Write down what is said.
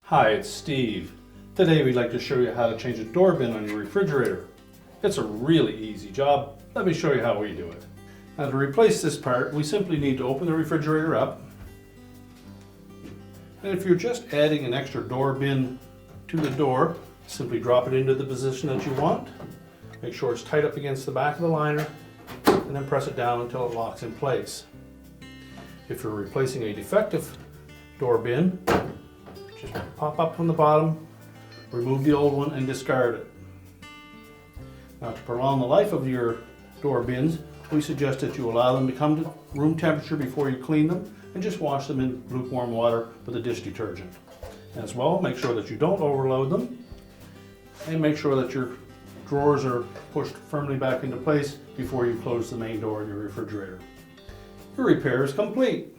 Hi, it's Steve. Today we'd like to show you how to change a door bin on your refrigerator. It's a really easy job. Let me show you how we do it. Now to replace this part, we simply need to open the refrigerator up. And if you're just adding an extra door bin to the door, simply drop it into the position that you want. Make sure it's tight up against the back of the liner, and then press it down until it locks in place. If you're replacing a defective door bin, just pop up from the bottom, remove the old one and discard it. Now to prolong the life of your door bins, we suggest that you allow them to come to room temperature before you clean them and just wash them in lukewarm water with a dish detergent. As well, make sure that you don't overload them and make sure that your drawers are pushed firmly back into place before you close the main door of your refrigerator. Your repair is complete.